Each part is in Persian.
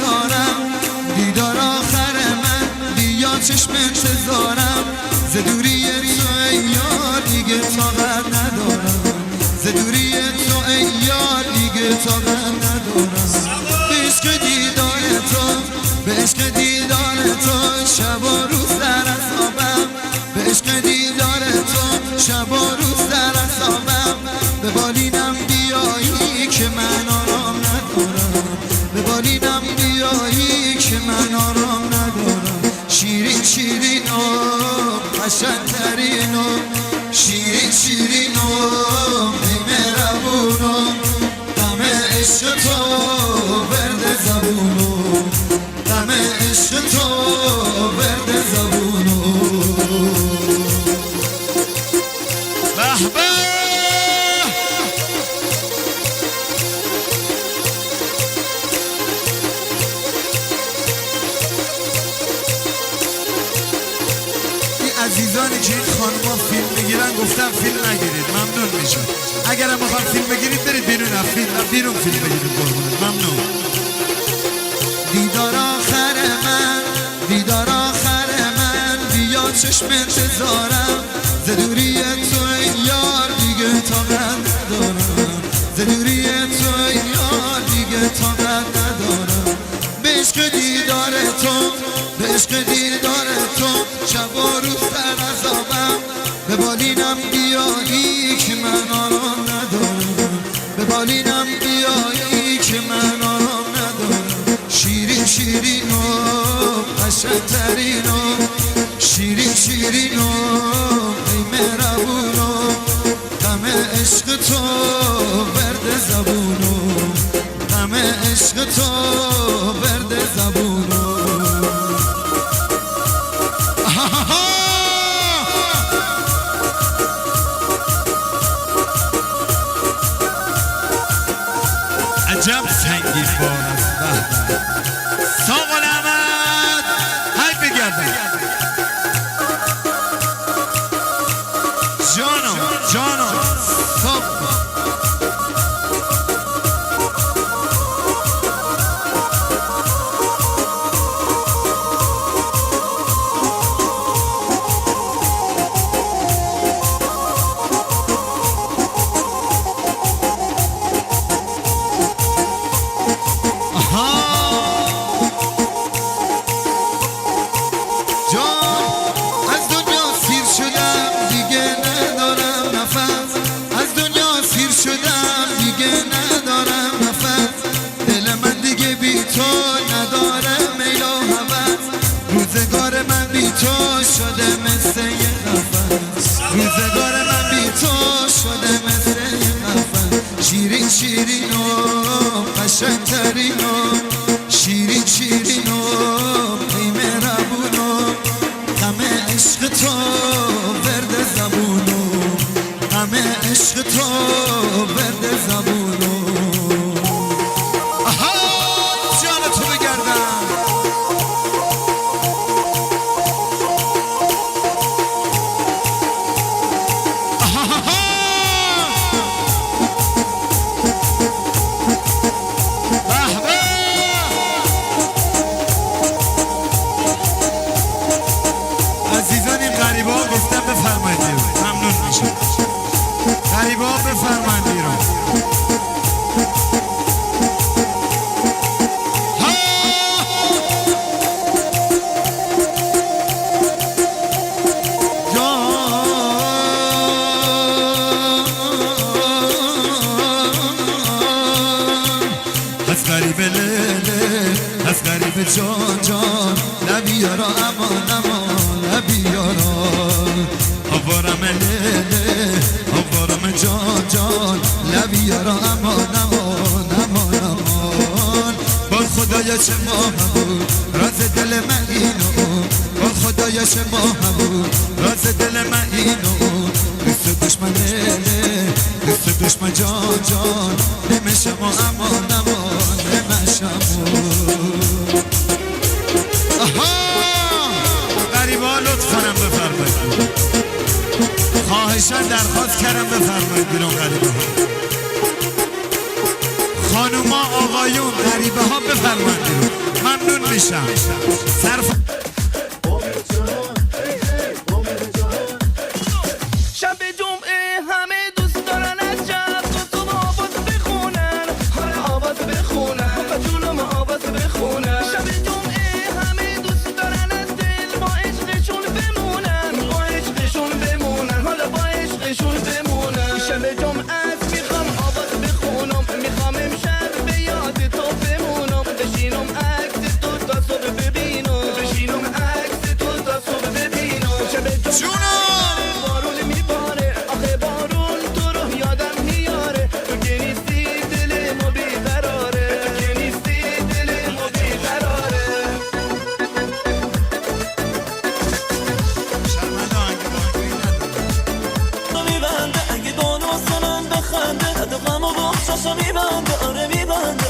انتظارم دیدار آخر من بیا چشم انتظارم ز دوری تو ای یار دیگه طاقت ندارم ز دوری تو ای یار دیگه طاقت ندارم به عشق دیدار تو به عشق دیدار تو شب و روز در عذابم به عشق دیدار تو شب و روز در عذابم به بالینم بیایی که من آرام ندارم به بالینم بیایی که من آرام ندارم شیرین شیرین و قشنگترین و شیرین شیرین و ای مهربون و دم عشق تو ورد زبونو دم عشق تو ورد زبونو به به عزیزانی که این خانوما فیلم میگیرن گفتم فیلم نگیرید ممنون میشم اگرم میخوام فیلم بگیرید برید بیرون بیرون فیلم بگیرید قربونت ممنون دیدار آخر من دیدار آخر من بیا چشم انتظارم ز دوری تو ای یار دیگه طاقت ندارم ز دوری تو ای یار دیگه طاقت ندارم به عشق دیدار تو به عشق دیدار تو شب و روز در عذابم به بالینم بیایی که من آرام ندارم به بالینم بیایی که من آرام ندارم شیرین شیرین و قشنگترین و شیرین شیرین و ای مهربون و دم عشق تو ورد زبونو دم عشق تو ورد زبونو عجب سنگین بار است ساق احمد های بگردن جانو ساق روزگار من بی تو شده مثل یه نفس روزگار من بی تو شده مثل یه نفس شیرین شیرین و قشنگترین و شیرین شیرین و ای مهربون و غم عشق تو ورد زبونو غم عشق تو ورد زبونو گفتم بفرمایید بیرون ممنون میشم غریبه ها بفرمایید بیرون از غریبه لیله از غریبه جان نبیارا امان امان نبیارا آوارم لیله آوارم جان نبیارا امان امان امان امان با خدای چه بود راز دل من اینو با خدای چه بود راز دل من اینو دوست دشمن لیله دوست دشمن جان نمیشم امان امان نمیشم غریبا لطفاً بفرمایید خواهشاً درخواست کردم بفرمایید بیرون غریبه ها خانوما آقایون غریبه ها بفرمایید بیرون ممنون میشم. شب جمعه همه دوست دارن از شب تو آواز بخونن، حالا آواز بخونن و جونم آواز بخونن. شب جمعه همه دوست دارن از دل با عشقشون بمونن، با عشقشون بمونن، حالا با عشقشون بمونن. شب جمعه است میخوام آواز بخونم، میخوام امشب به یاد تو بمونم، بشینم عکس تو تا صبح ببینم، بشینم عکس تو تا صبح ببینم. شب جمعه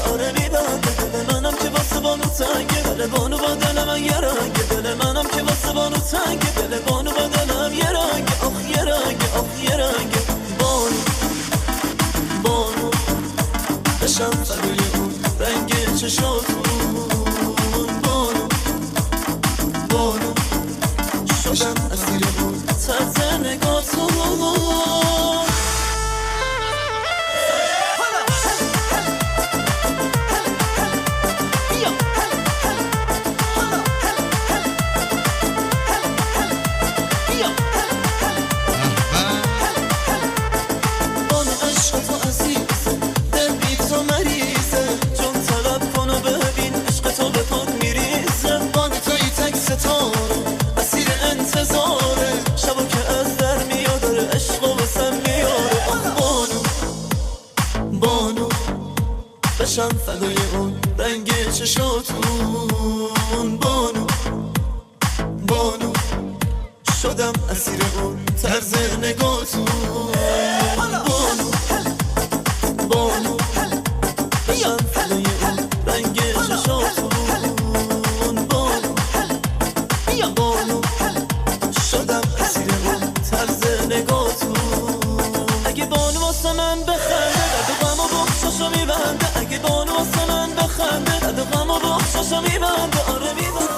آره میبنده دل منم که واسه بانو تنگه، دل بانو با دل من یه رنگه، دل منم که واسه بانو تنگه، دل بانو با دلم یه رنگه، آخ یه رنگه، آخ یه رنگه. بانو بشم فروی اون رنگ چشاتون، بانو شدم اسیر اون طرز نگاتون. بشم فدای اون رنگ چشاتون، بانو شدم اسیر اون طرز نگاتون. بانو بشم فدای اون رنگ چشاتون، بانو شدم اسیر اون طرز نگاتون. اگه بانو واسه من بخنده درد غم و بخشاشو میبنده، اگه بانو واسه من بخنده درد غم و بخشاشو میبنده، آره میبنده.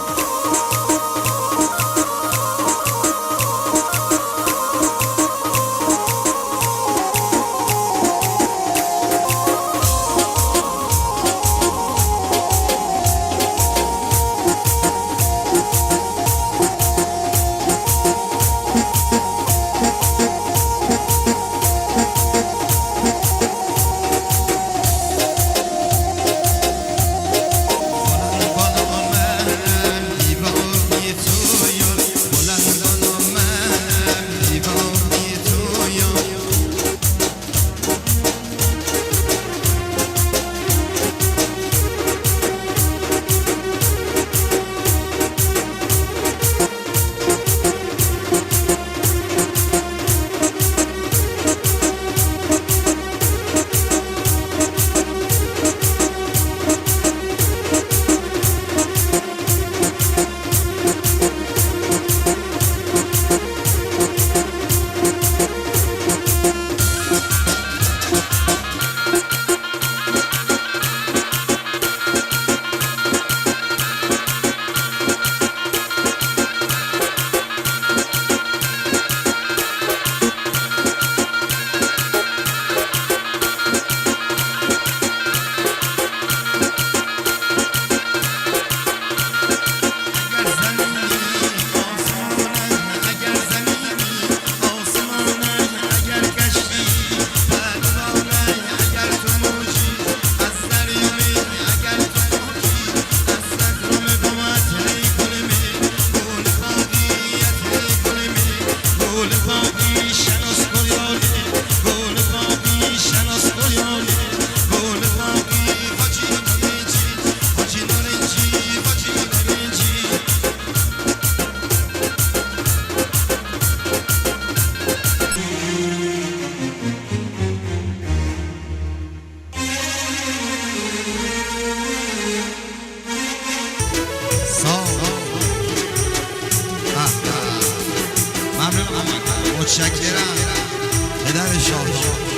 متشکرم پدر شاه.